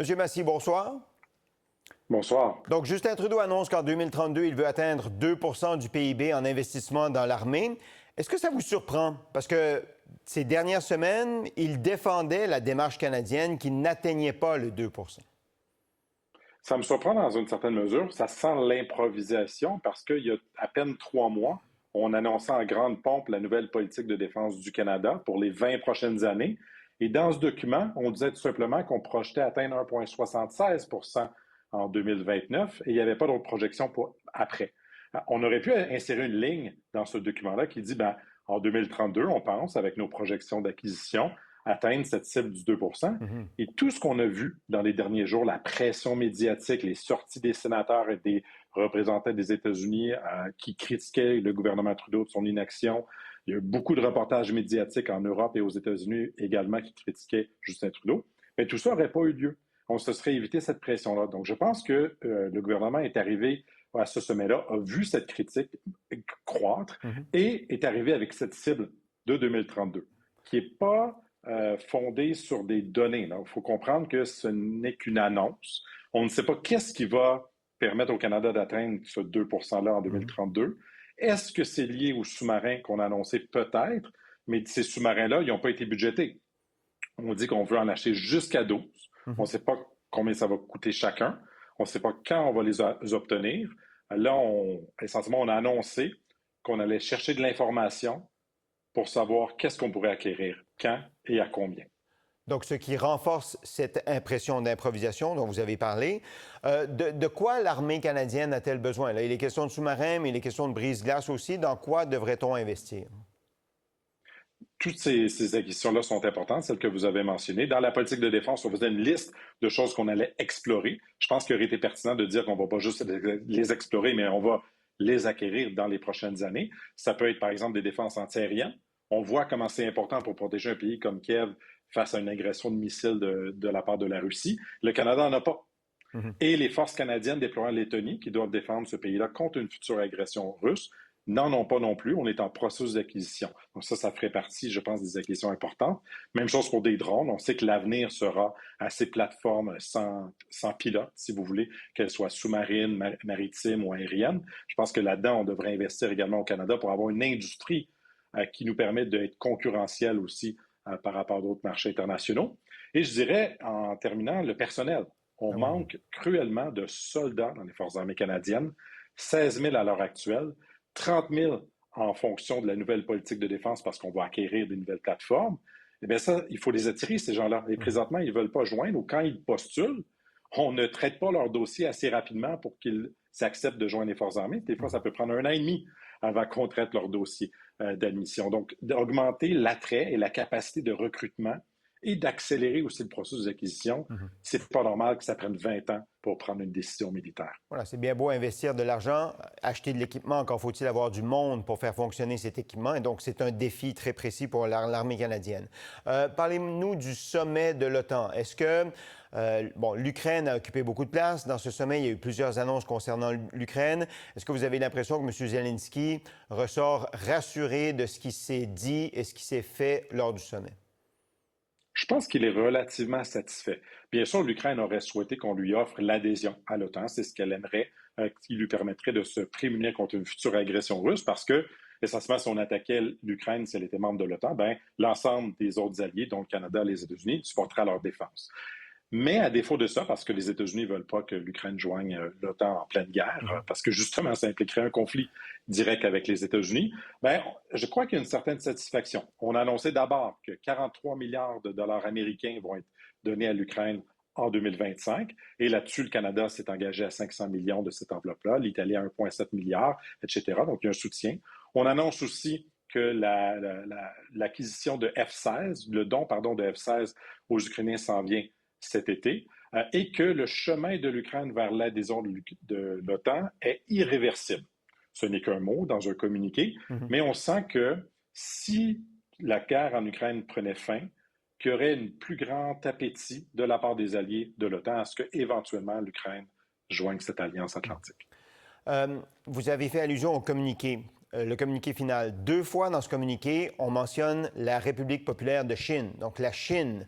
Monsieur Massy, bonsoir. Bonsoir. Donc, Justin Trudeau annonce qu'en 2032, il veut atteindre 2 du PIB en investissement dans l'armée. Est-ce que ça vous surprend? Parce que ces dernières semaines, il défendait la démarche canadienne qui n'atteignait pas le 2 Ça me surprend dans une certaine mesure. Ça sent l'improvisation parce qu'il y a à peine 3 mois, on annonçait en grande pompe la nouvelle politique de défense du Canada pour les 20 prochaines années. Et dans ce document, on disait tout simplement qu'on projetait atteindre 1,76 en 2029 et il n'y avait pas d'autres projections pour après. On aurait pu insérer une ligne dans ce document-là qui dit, en 2032, on pense, avec nos projections d'acquisition, atteindre cette cible du 2 Et tout ce qu'on a vu dans les derniers jours, la pression médiatique, les sorties des sénateurs et des représentants des États-Unis qui critiquaient le gouvernement Trudeau de son inaction. Il y a eu beaucoup de reportages médiatiques en Europe et aux États-Unis également qui critiquaient Justin Trudeau. Mais tout ça n'aurait pas eu lieu. On se serait évité cette pression-là. Donc, je pense que le gouvernement est arrivé à ce sommet-là, a vu cette critique croître et est arrivé avec cette cible de 2032, qui n'est pas fondée sur des données. Il faut comprendre que ce n'est qu'une annonce. On ne sait pas qu'est-ce qui va permettre au Canada d'atteindre ce 2 %-là en 2032. Est-ce que c'est lié aux sous-marins qu'on a annoncés? Peut-être, mais ces sous-marins-là, ils n'ont pas été budgétés. On dit qu'on veut en acheter jusqu'à 12. On ne sait pas combien ça va coûter chacun. On ne sait pas quand on va les obtenir. Là, essentiellement, on a annoncé qu'on allait chercher de l'information pour savoir qu'est-ce qu'on pourrait acquérir, quand et à combien. Donc, ce qui renforce cette impression d'improvisation dont vous avez parlé. De quoi l'armée canadienne a-t-elle besoin? Là, il est question de sous-marins, mais il est question de brise-glace aussi. Dans quoi devrait-on investir? Toutes ces acquisitions-là sont importantes, celles que vous avez mentionnées. Dans la politique de défense, on faisait une liste de choses qu'on allait explorer. Je pense qu'il aurait été pertinent de dire qu'on ne va pas juste les explorer, mais on va les acquérir dans les prochaines années. Ça peut être, par exemple, des défenses antiaériennes. On voit comment c'est important pour protéger un pays comme Kiev face à une agression de missiles de la part de la Russie. Le Canada n'en a pas. Et les forces canadiennes déployées en Lettonie, qui doivent défendre ce pays-là contre une future agression russe, n'en ont pas non plus. On est en processus d'acquisition. Donc ça ferait partie, je pense, des acquisitions importantes. Même chose pour des drones. On sait que l'avenir sera à ces plateformes sans pilote, si vous voulez, qu'elles soient sous-marines, maritimes ou aériennes. Je pense que là-dedans, on devrait investir également au Canada pour avoir une industrie qui nous permet d'être concurrentielle aussi par rapport à d'autres marchés internationaux. Et je dirais, en terminant, le personnel. On manque cruellement de soldats dans les Forces armées canadiennes, 16 000 à l'heure actuelle, 30 000 en fonction de la nouvelle politique de défense parce qu'on va acquérir des nouvelles plateformes. Eh bien ça, il faut les attirer, ces gens-là. Et présentement, ils ne veulent pas joindre ou quand ils postulent, on ne traite pas leur dossier assez rapidement pour qu'ils s'acceptent de joindre les Forces armées. Des fois, ça peut prendre 1 an et demi avant qu'on traite leur dossier d'admission. Donc, d'augmenter l'attrait et la capacité de recrutement et d'accélérer aussi le processus d'acquisition. C'est pas normal que ça prenne 20 ans pour prendre une décision militaire. Voilà, c'est bien beau investir de l'argent, acheter de l'équipement, encore faut-il avoir du monde pour faire fonctionner cet équipement. Et donc, c'est un défi très précis pour l'armée canadienne. Parlez-nous du sommet de l'OTAN. Est-ce que, l'Ukraine a occupé beaucoup de place dans ce sommet. Il y a eu plusieurs annonces concernant l'Ukraine. Est-ce que vous avez l'impression que M. Zelensky ressort rassuré de ce qui s'est dit et ce qui s'est fait lors du sommet? Je pense qu'il est relativement satisfait. Bien sûr, l'Ukraine aurait souhaité qu'on lui offre l'adhésion à l'OTAN. C'est ce qu'elle aimerait, qui lui permettrait de se prémunir contre une future agression russe parce que, essentiellement, si on attaquait l'Ukraine, si elle était membre de l'OTAN, l'ensemble des autres alliés, dont le Canada et les États-Unis, supporteraient leur défense. Mais à défaut de ça, parce que les États-Unis ne veulent pas que l'Ukraine joigne l'OTAN en pleine guerre, parce que justement, ça impliquerait un conflit direct avec les États-Unis, je crois qu'il y a une certaine satisfaction. On a annoncé d'abord que 43 milliards de dollars américains vont être donnés à l'Ukraine en 2025. Et là-dessus, le Canada s'est engagé à 500 millions de cette enveloppe-là, l'Italie à 1,7 milliard, etc. Donc, il y a un soutien. On annonce aussi que l'acquisition de F-16, le don, de F-16 aux Ukrainiens s'en vient cet été, et que le chemin de l'Ukraine vers l'adhésion de l'OTAN est irréversible. Ce n'est qu'un mot dans un communiqué, mais on sent que si la guerre en Ukraine prenait fin, qu'il y aurait un plus grand appétit de la part des alliés de l'OTAN à ce qu'éventuellement l'Ukraine joigne cette alliance atlantique. Vous avez fait allusion au communiqué. Le communiqué final. 2 fois dans ce communiqué, on mentionne la République populaire de Chine, donc la Chine.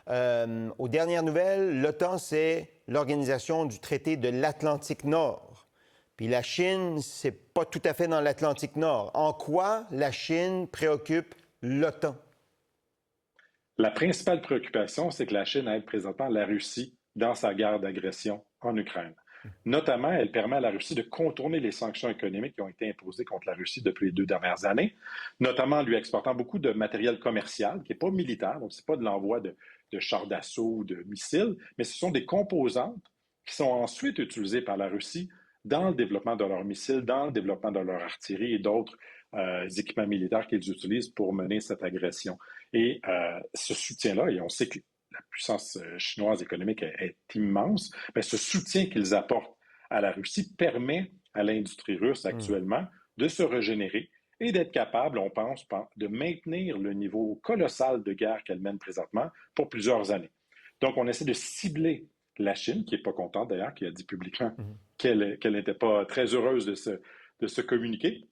Aux dernières nouvelles, l'OTAN, c'est l'organisation du traité de l'Atlantique Nord. Puis la Chine, c'est pas tout à fait dans l'Atlantique Nord. En quoi la Chine préoccupe l'OTAN? La principale préoccupation, c'est que la Chine aide présentement la Russie dans sa guerre d'agression en Ukraine. Notamment, elle permet à la Russie de contourner les sanctions économiques qui ont été imposées contre la Russie depuis les 2 dernières années, notamment en lui exportant beaucoup de matériel commercial qui n'est pas militaire, donc ce n'est pas de l'envoi de chars d'assaut ou de missiles, mais ce sont des composantes qui sont ensuite utilisées par la Russie dans le développement de leurs missiles, dans le développement de leur artillerie et d'autres équipements militaires qu'ils utilisent pour mener cette agression. Et ce soutien-là, et on sait que la puissance chinoise économique est immense, mais ce soutien qu'ils apportent à la Russie permet à l'industrie russe actuellement de se régénérer et d'être capable, on pense, de maintenir le niveau colossal de guerre qu'elle mène présentement pour plusieurs années. Donc, on essaie de cibler la Chine, qui n'est pas contente d'ailleurs, qui a dit publiquement qu'elle n'était pas très heureuse de se communiquer.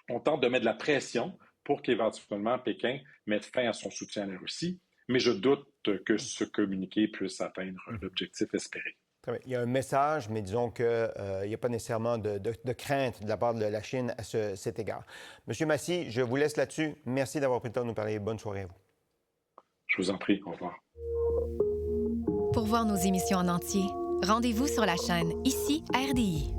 On tente de mettre de la pression pour qu'éventuellement Pékin mette fin à son soutien à la Russie, mais je doute que ce communiqué puisse atteindre l'objectif espéré. Très bien. Il y a un message, mais disons qu'il n'y a pas nécessairement de crainte de la part de la Chine à cet égard. Monsieur Massy, je vous laisse là-dessus. Merci d'avoir pris le temps de nous parler. Bonne soirée à vous. Je vous en prie. Au revoir. Pour voir nos émissions en entier, rendez-vous sur la chaîne Ici RDI.